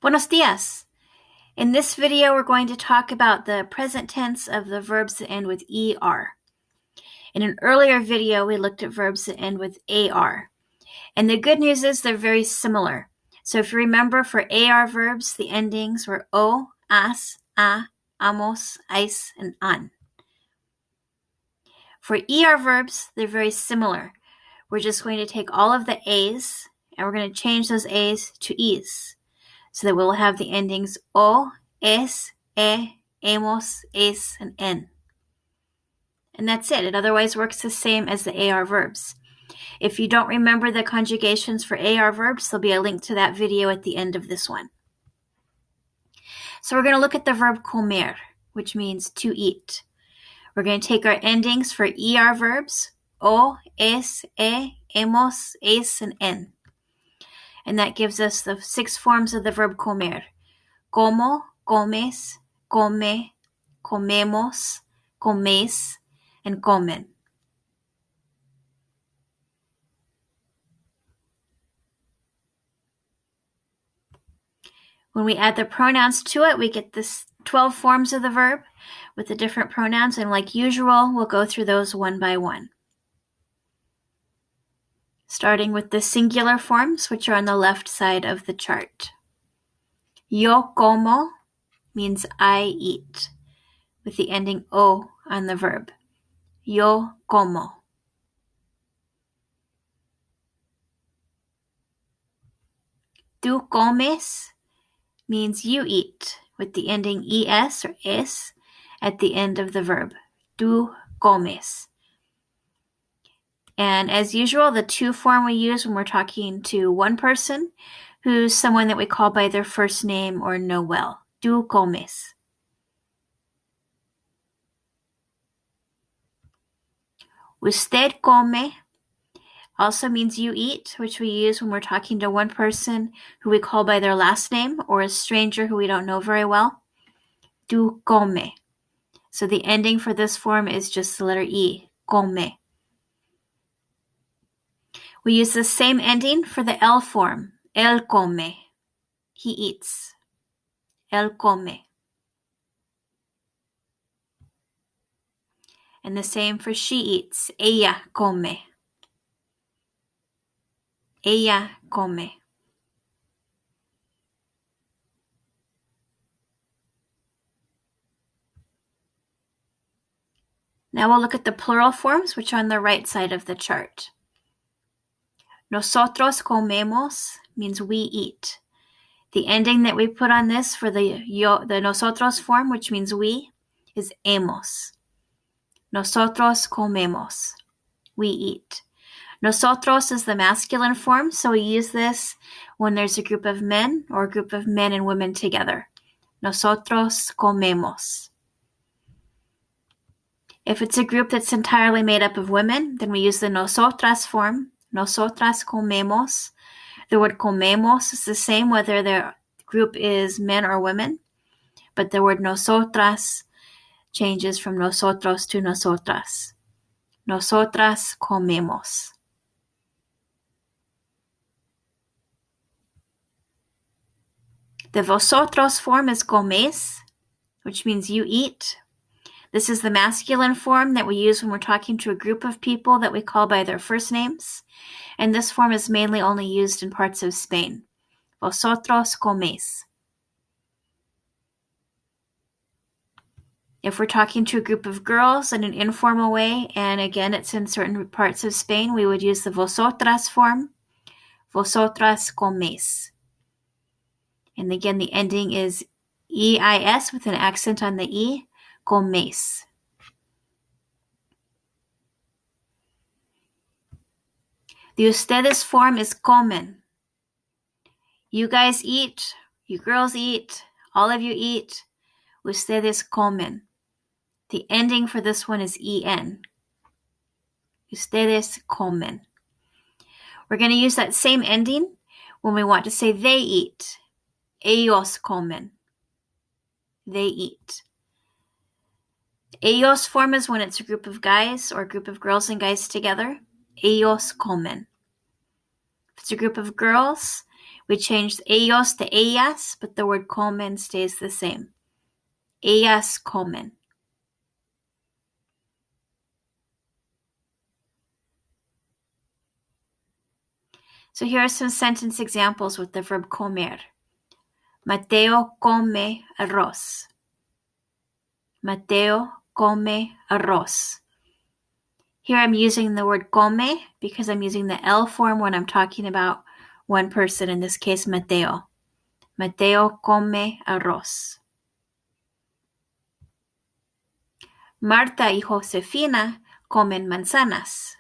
Buenos dias. In this video, we're going to talk about the present tense of the verbs that end with ER. In an earlier video, we looked at verbs that end with AR. And the good news is they're very similar. So if you remember, for AR verbs, the endings were O, as, a, amos, ais, and an. For ER verbs, they're very similar. We're just going to take all of the A's and we're going to change those A's to E's, so that we'll have the endings O, es, e, emos, es, and en. And that's it. It otherwise works the same as the AR verbs. If you don't remember the conjugations for AR verbs, there'll be a link to that video at the end of this one. So we're going to look at the verb comer, which means to eat. We're going to take our endings for ER verbs, O, es, e, emos, es, and en. And that gives us the 6 forms of the verb comer. Como, comes, come, comemos, comes, and comen. When we add the pronouns to it, we get this 12 forms of the verb with the different pronouns, and like usual, we'll go through those one by one. Starting with the singular forms, which are on the left side of the chart. Yo como means I eat, with the ending o on the verb. Yo como. Tú comes means you eat, with the ending es or es at the end of the verb. Tú comes. And as usual, the to form we use when we're talking to one person who's someone that we call by their first name or know well. Tú comes. Usted come also means you eat, which we use when we're talking to one person who we call by their last name or a stranger who we don't know very well. Tú come. So the ending for this form is just the letter E, come. We use the same ending for the L form, él come. He eats. Él come. And the same for she eats, ella come. Ella come. Now we'll look at the plural forms, which are on the right side of the chart. Nosotros comemos means we eat. The ending that we put on this for the nosotros form, which means we, is hemos. Nosotros comemos. We eat. Nosotros is the masculine form, so we use this when there's a group of men or a group of men and women together. Nosotros comemos. If it's a group that's entirely made up of women, then we use the nosotras form. Nosotras comemos. The word comemos is the same whether the group is men or women, but the word nosotras changes from nosotros to nosotras. Nosotras comemos. The vosotros form is comes, which means you eat. This is the masculine form that we use when we're talking to a group of people that we call by their first names, and this form is mainly only used in parts of Spain. Vosotros coméis. If we're talking to a group of girls in an informal way, and again it's in certain parts of Spain, we would use the vosotras form. Vosotras coméis. And again, the ending is EIS with an accent on the E. Coméis. The ustedes form is comen. You guys eat, you girls eat, all of you eat. Ustedes comen. The ending for this one is EN. Ustedes comen. We're going to use that same ending when we want to say they eat. Ellos comen. They eat. Ellos form is when it's a group of guys or a group of girls and guys together. Ellos comen. If it's a group of girls, we change ellos to ellas, but the word comen stays the same. Ellas comen. So here are some sentence examples with the verb comer. Mateo come arroz. Mateo come arroz. Here I'm using the word come because I'm using the L form when I'm talking about one person, in this case Mateo. Mateo come arroz. Marta y Josefina comen manzanas.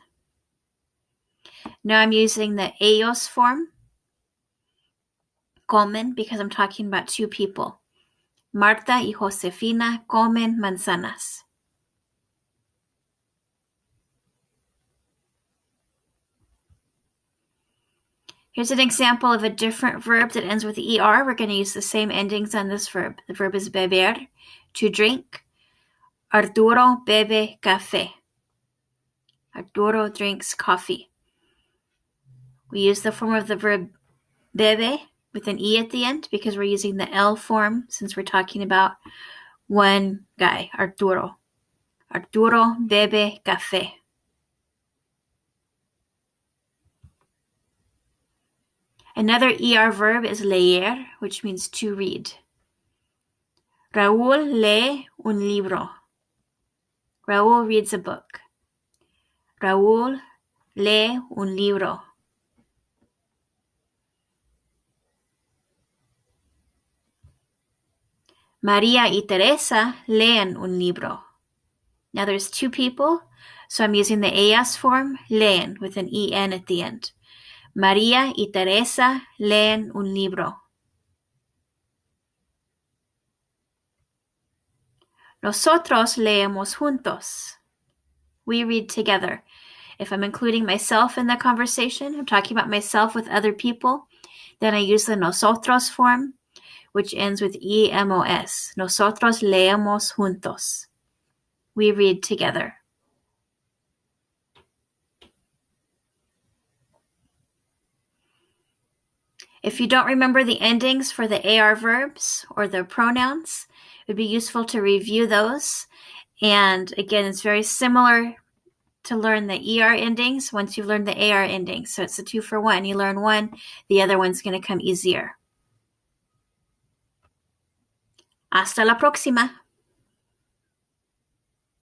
Now I'm using the ellos form, comen, because I'm talking about two people. Marta y Josefina comen manzanas. Here's an example of a different verb that ends with ER. We're going to use the same endings on this verb. The verb is beber, to drink. Arturo bebe café. Arturo drinks coffee. We use the form of the verb bebe with an E at the end because we're using the L form since we're talking about one guy, Arturo. Arturo bebe café. Another ER verb is leer, which means to read. Raúl lee un libro. Raúl reads a book. Raúl lee un libro. María y Teresa leen un libro. Now there's two people, so I'm using the ellas form, leen, with an en at the end. María y Teresa leen un libro. Nosotros leemos juntos. We read together. If I'm including myself in the conversation, I'm talking about myself with other people, then I use the nosotros form, which ends with emos. Nosotros leemos juntos. We read together. If you don't remember the endings for the AR verbs or the pronouns, it would be useful to review those. And again, it's very similar to learn the ER endings once you've learned the AR endings. So it's a 2-for-1. You learn one, the other one's going to come easier. Hasta la próxima.